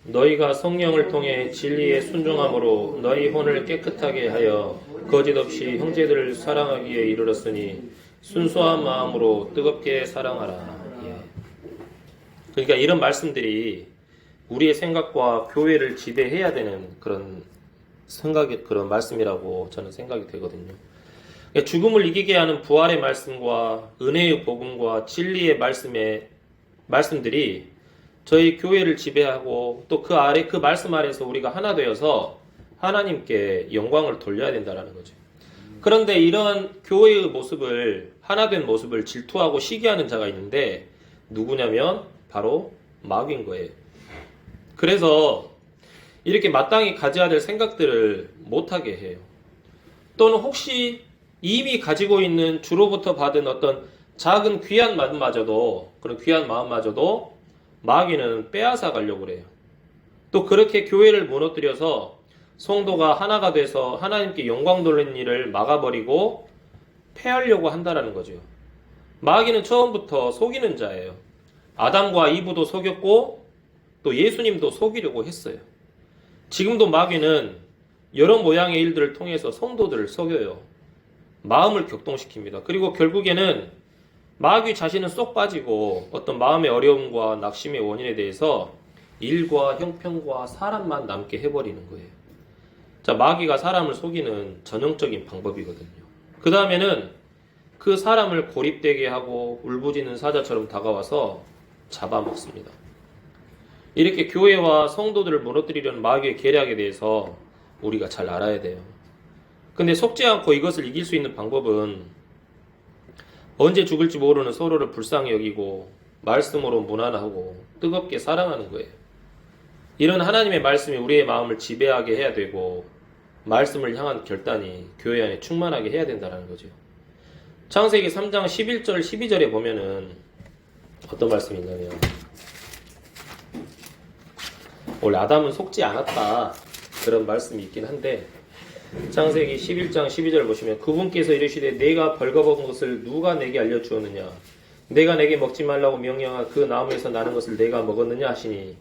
너희가 성령을 통해 진리에 순종함으로 너희 혼을 깨끗하게 하여 거짓 없이 형제들을 사랑하기에 이르렀으니 순수한 마음으로 뜨겁게 사랑하라. 예. 그러니까 이런 말씀들이 우리의 생각과 교회를 지배해야 되는 그런 그런 말씀이라고 저는 생각이 되거든요. 그러니까 죽음을 이기게 하는 부활의 말씀과 은혜의 복음과 진리의 말씀들이 저희 교회를 지배하고 또 그 아래 그 말씀 아래에서 우리가 하나 되어서 하나님께 영광을 돌려야 된다는 거죠. 그런데 이런 교회의 모습을 하나 된 모습을 질투하고 시기하는 자가 있는데 누구냐면 바로 마귀인 거예요. 그래서 이렇게 마땅히 가져야 될 생각들을 못하게 해요. 또는 혹시 이미 가지고 있는 주로부터 받은 어떤 작은 귀한 마음마저도 그런 귀한 마음마저도 마귀는 빼앗아 가려고 그래요. 또 그렇게 교회를 무너뜨려서 성도가 하나가 돼서 하나님께 영광 돌리는 일을 막아버리고 패하려고 한다라는 거죠. 마귀는 처음부터 속이는 자예요. 아담과 이브도 속였고 또 예수님도 속이려고 했어요. 지금도 마귀는 여러 모양의 일들을 통해서 성도들을 속여요. 마음을 격동시킵니다. 그리고 결국에는 마귀 자신은 쏙 빠지고 어떤 마음의 어려움과 낙심의 원인에 대해서 일과 형편과 사람만 남게 해버리는 거예요. 자, 마귀가 사람을 속이는 전형적인 방법이거든요. 그 다음에는 그 사람을 고립되게 하고 울부짖는 사자처럼 다가와서 잡아먹습니다. 이렇게 교회와 성도들을 무너뜨리려는 마귀의 계략에 대해서 우리가 잘 알아야 돼요. 근데 속지 않고 이것을 이길 수 있는 방법은 언제 죽을지 모르는 서로를 불쌍히 여기고 말씀으로 무난하고 뜨겁게 사랑하는 거예요. 이런 하나님의 말씀이 우리의 마음을 지배하게 해야 되고 말씀을 향한 결단이 교회 안에 충만하게 해야 된다는 거죠. 창세기 3장 11절 12절에 보면은 어떤 말씀이 있냐면 원래 아담은 속지 않았다 그런 말씀이 있긴 한데 창세기 11장 12절 보시면 그분께서 이르시되 내가 벌거벗은 것을 누가 내게 알려주었느냐 내가 내게 먹지 말라고 명령한 그 나무에서 나는 것을 내가 먹었느냐 하시니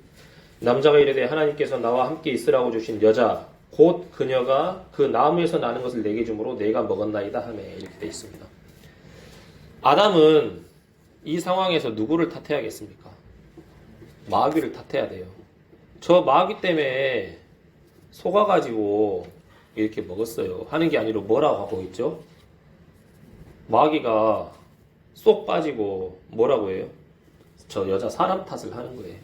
남자가 이르되 하나님께서 나와 함께 있으라고 주신 여자 곧 그녀가 그 나무에서 나는 것을 내게 주므로 내가 먹었나이다 하매 이렇게 되어 있습니다. 아담은 이 상황에서 누구를 탓해야겠습니까? 마귀를 탓해야 돼요. 저 마귀 때문에 속아가지고 이렇게 먹었어요 하는 게 아니라 뭐라고 하고 있죠? 마귀가 쏙 빠지고 뭐라고 해요? 저 여자 사람 탓을 하는 거예요.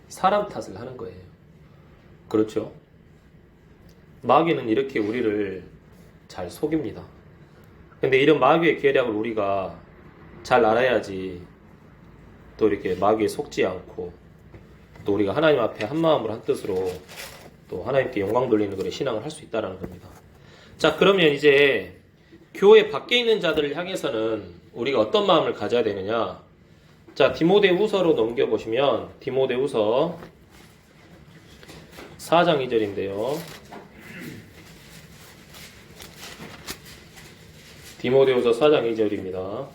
사람 탓을 하는 거예요. 그렇죠? 마귀는 이렇게 우리를 잘 속입니다. 근데 이런 마귀의 계략을 우리가 잘 알아야지 또 이렇게 마귀에 속지 않고 또 우리가 하나님 앞에 한 마음으로 한 뜻으로 또 하나님께 영광 돌리는 그런 신앙을 할 수 있다는 겁니다. 자, 그러면 이제 교회 밖에 있는 자들을 향해서는 우리가 어떤 마음을 가져야 되느냐? 자, 디모데후서로 넘겨보시면 디모데후서 4장 2절인데요. 디모데후서 4장 2절입니다.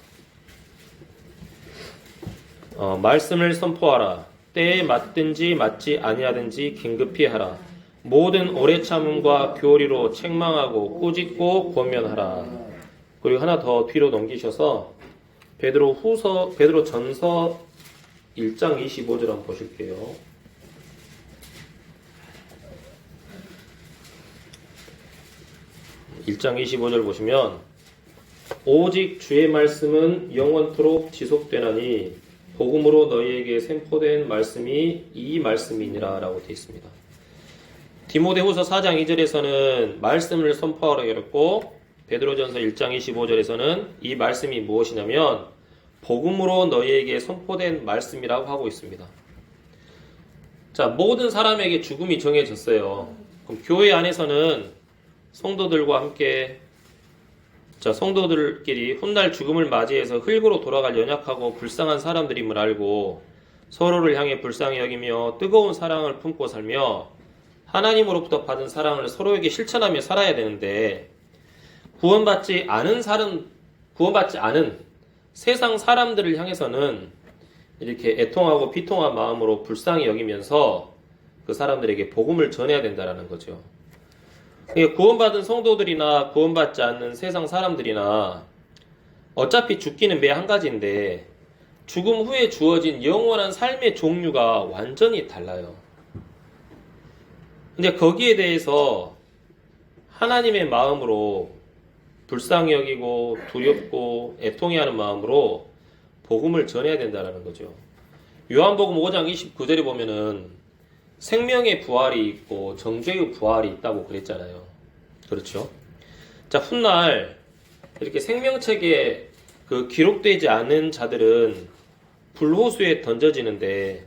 말씀을 선포하라. 때에 맞든지 맞지 아니하든지 긴급히 하라. 모든 오래 참음과 교리로 책망하고 꾸짖고 권면하라. 그리고 하나 더 뒤로 넘기셔서 베드로 전서 1장 25절 한번 보실게요. (1장 25절) 보시면 오직 주의 말씀은 영원토록 지속되나니 복음으로 너희에게 선포된 말씀이 이 말씀이니라 라고 되어 있습니다. 디모데후서 4장 2절에서는 말씀을 선포하라고 했고 베드로전서 1장 25절에서는 이 말씀이 무엇이냐면 복음으로 너희에게 선포된 말씀이라고 하고 있습니다. 자, 모든 사람에게 죽음이 정해졌어요. 그럼 교회 안에서는 성도들과 함께 성도들끼리 훗날 죽음을 맞이해서 흙으로 돌아갈 연약하고 불쌍한 사람들임을 알고 서로를 향해 불쌍히 여기며 뜨거운 사랑을 품고 살며 하나님으로부터 받은 사랑을 서로에게 실천하며 살아야 되는데 구원받지 않은 세상 사람들을 향해서는 이렇게 애통하고 비통한 마음으로 불쌍히 여기면서 그 사람들에게 복음을 전해야 된다는 거죠. 구원받은 성도들이나 구원받지 않는 세상 사람들이나 어차피 죽기는 매 한 가지인데 죽음 후에 주어진 영원한 삶의 종류가 완전히 달라요. 근데 거기에 대해서 하나님의 마음으로 불쌍히 여기고 두렵고 애통해하는 마음으로 복음을 전해야 된다는 거죠. 요한복음 5장 29절에 보면은 생명의 부활이 있고 정죄의 부활이 있다고 그랬잖아요. 그렇죠? 자, 훗날 이렇게 생명책에 기록되지 않은 자들은 불호수에 던져지는데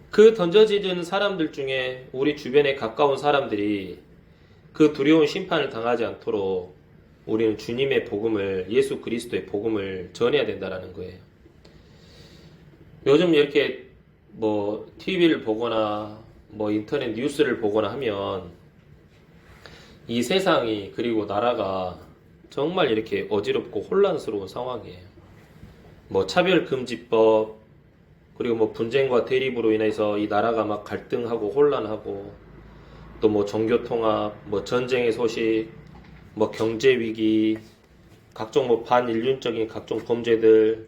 그 던져지는 사람들 중에 우리 주변에 가까운 사람들이 그 두려운 심판을 당하지 않도록 우리는 주님의 복음을, 예수 그리스도의 복음을 전해야 된다는 거예요. 요즘 이렇게 TV를 보거나 인터넷 뉴스를 보거나 하면 이 세상이 그리고 나라가 정말 이렇게 어지럽고 혼란스러운 상황이에요. 차별금지법, 그리고 분쟁과 대립으로 인해서 이 나라가 막 갈등하고 혼란하고 또 종교통합, 전쟁의 소식, 경제위기, 각종 반인륜적인 각종 범죄들,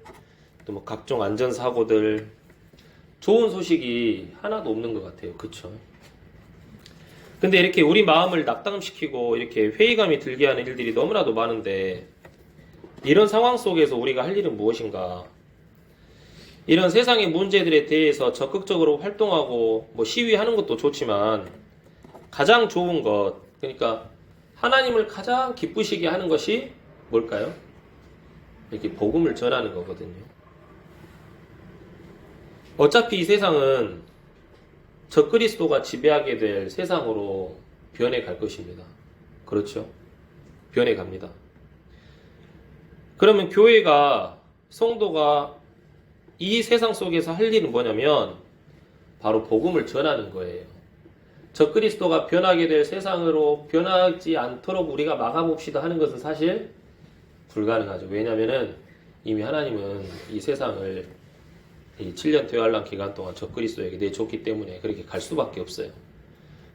또 각종 안전사고들, 좋은 소식이 하나도 없는 것 같아요. 그쵸? 근데 이렇게 우리 마음을 낙담시키고 이렇게 회의감이 들게 하는 일들이 너무나도 많은데 이런 상황 속에서 우리가 할 일은 무엇인가? 이런 세상의 문제들에 대해서 적극적으로 활동하고 시위하는 것도 좋지만 가장 좋은 것, 그러니까 하나님을 가장 기쁘시게 하는 것이 뭘까요? 이렇게 복음을 전하는 거거든요. 어차피 이 세상은 적그리스도가 지배하게 될 세상으로 변해갈 것입니다. 그렇죠? 변해갑니다. 그러면 교회가, 성도가 이 세상 속에서 할 일은 뭐냐면 바로 복음을 전하는 거예요. 적그리스도가 변하게 될 세상으로 변하지 않도록 우리가 막아봅시다 하는 것은 사실 불가능하죠. 왜냐하면 이미 하나님은 이 세상을 이 7년 대환란 기간 동안 적그리스도에게 내줬기 때문에 그렇게 갈 수밖에 없어요.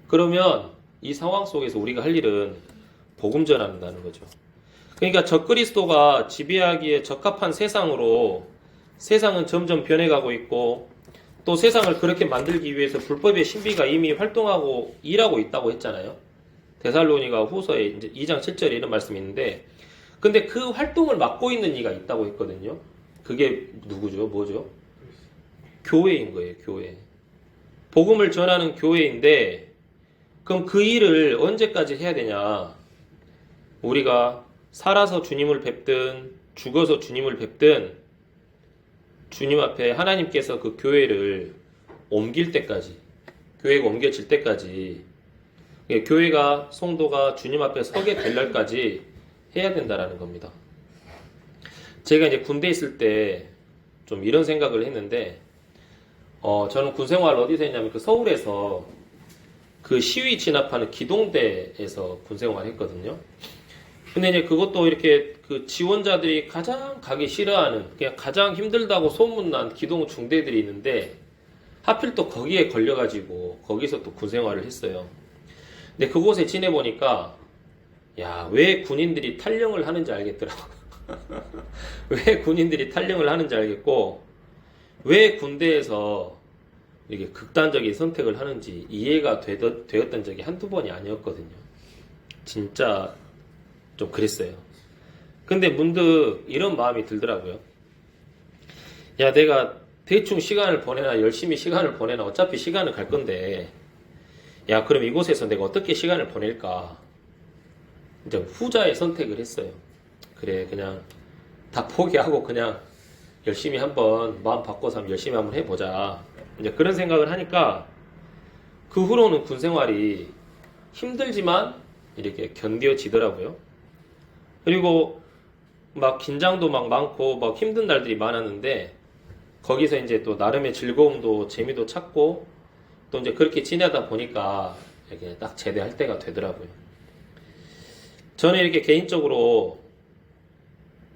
그러면 이 상황 속에서 우리가 할 일은 복음 전한다는 거죠. 그러니까 적그리스도가 지배하기에 적합한 세상으로 세상은 점점 변해가고 있고, 또 세상을 그렇게 만들기 위해서 불법의 신비가 이미 활동하고 일하고 있다고 했잖아요. 데살로니가 후서에 이제 2장 7절에 이런 말씀이 있는데, 근데 그 활동을 맡고 있는 이가 있다고 했거든요. 그게 누구죠? 뭐죠? 교회인 거예요. 교회. 복음을 전하는 교회인데, 그럼 그 일을 언제까지 해야 되냐? 우리가 살아서 주님을 뵙든 죽어서 주님을 뵙든 주님 앞에 하나님께서 그 교회를 옮길 때까지, 교회가 옮겨질 때까지, 교회가, 성도가 주님 앞에 서게 될 날까지 해야 된다라는 겁니다. 제가 이제 군대에 있을 때 좀 이런 생각을 했는데, 저는 군 생활을 어디서 했냐면 그 서울에서 그 시위 진압하는 기동대에서 군 생활을 했거든요. 근데 이제 그것도 이렇게 그 지원자들이 가장 가기 싫어하는, 그냥 가장 힘들다고 소문난 기동 중대들이 있는데, 하필 또 거기에 걸려가지고 거기서 또 군 생활을 했어요. 근데 그곳에 지내보니까, 야, 왜 군인들이 탈영을 하는지 알겠더라고요. 왜 군인들이 탈영을 하는지 알겠고, 왜 군대에서 이렇게 극단적인 선택을 하는지 이해가 되었던 적이 한두 번이 아니었거든요. 진짜 좀 그랬어요. 근데 문득 이런 마음이 들더라고요. 야, 내가 대충 시간을 보내나 열심히 시간을 보내나 어차피 시간은 갈 건데, 야, 그럼 이곳에서 내가 어떻게 시간을 보낼까? 이제 후자의 선택을 했어요. 그래, 그냥 다 포기하고 그냥 열심히 한번 마음 바꿔서 열심히 한번 해보자. 이제 그런 생각을 하니까 그 후로는 군 생활이 힘들지만 이렇게 견뎌지더라고요. 그리고 막 긴장도 막 많고 막 힘든 날들이 많았는데, 거기서 이제 또 나름의 즐거움도 재미도 찾고 또 이제 그렇게 지내다 보니까 이렇게 딱 제대할 때가 되더라고요. 저는 이렇게 개인적으로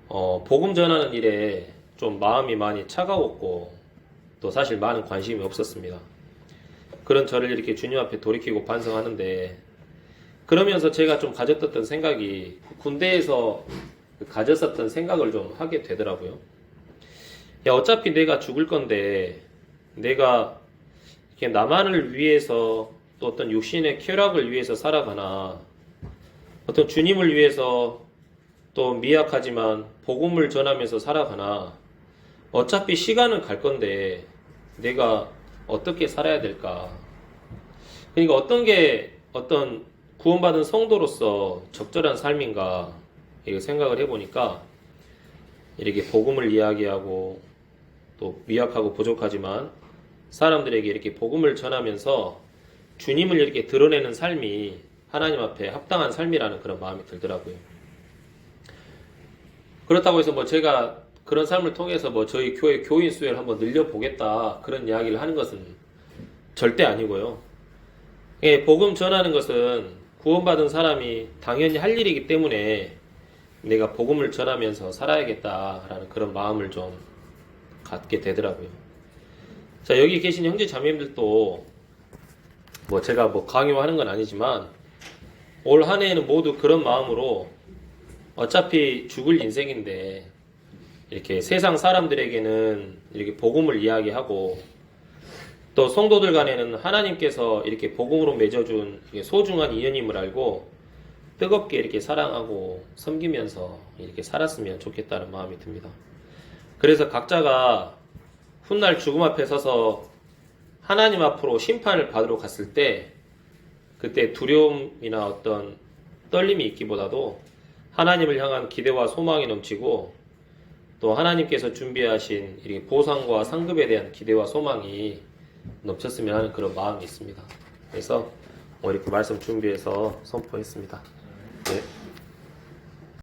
복음 전하는 일에 좀 마음이 많이 차가웠고 또 사실 많은 관심이 없었습니다. 그런 저를 이렇게 주님 앞에 돌이키고 반성하는데, 그러면서 제가 좀 가졌던 생각이 군대에서 가졌었던 생각을 좀 하게 되더라고요. 야, 어차피 내가 죽을 건데 내가 이렇게 나만을 위해서 또 어떤 육신의 쾌락을 위해서 살아가나, 어떤 주님을 위해서 또 미약하지만 복음을 전하면서 살아가나, 어차피 시간은 갈 건데 내가 어떻게 살아야 될까? 그러니까 어떤 게 어떤 구원받은 성도로서 적절한 삶인가 이렇게 생각을 해보니까, 이렇게 복음을 이야기하고 또 미약하고 부족하지만 사람들에게 이렇게 복음을 전하면서 주님을 이렇게 드러내는 삶이 하나님 앞에 합당한 삶이라는 그런 마음이 들더라고요. 그렇다고 해서 뭐 제가 그런 삶을 통해서 뭐 저희 교회 교인 수를 한번 늘려보겠다 그런 이야기를 하는 것은 절대 아니고요. 예, 복음 전하는 것은 구원받은 사람이 당연히 할 일이기 때문에 내가 복음을 전하면서 살아야겠다라는 그런 마음을 좀 갖게 되더라고요. 자, 여기 계신 형제 자매님들도 뭐 제가 뭐 강요하는 건 아니지만 올 한 해에는 모두 그런 마음으로, 어차피 죽을 인생인데 이렇게 세상 사람들에게는 이렇게 복음을 이야기하고 또 성도들 간에는 하나님께서 이렇게 복음으로 맺어준 소중한 인연임을 알고 뜨겁게 이렇게 사랑하고 섬기면서 이렇게 살았으면 좋겠다는 마음이 듭니다. 그래서 각자가 훗날 죽음 앞에 서서 하나님 앞으로 심판을 받으러 갔을 때, 그때 두려움이나 어떤 떨림이 있기보다도 하나님을 향한 기대와 소망이 넘치고 또 하나님께서 준비하신 이 보상과 상급에 대한 기대와 소망이 넘쳤으면 하는 그런 마음이 있습니다. 그래서 이렇게 말씀 준비해서 선포했습니다. 네.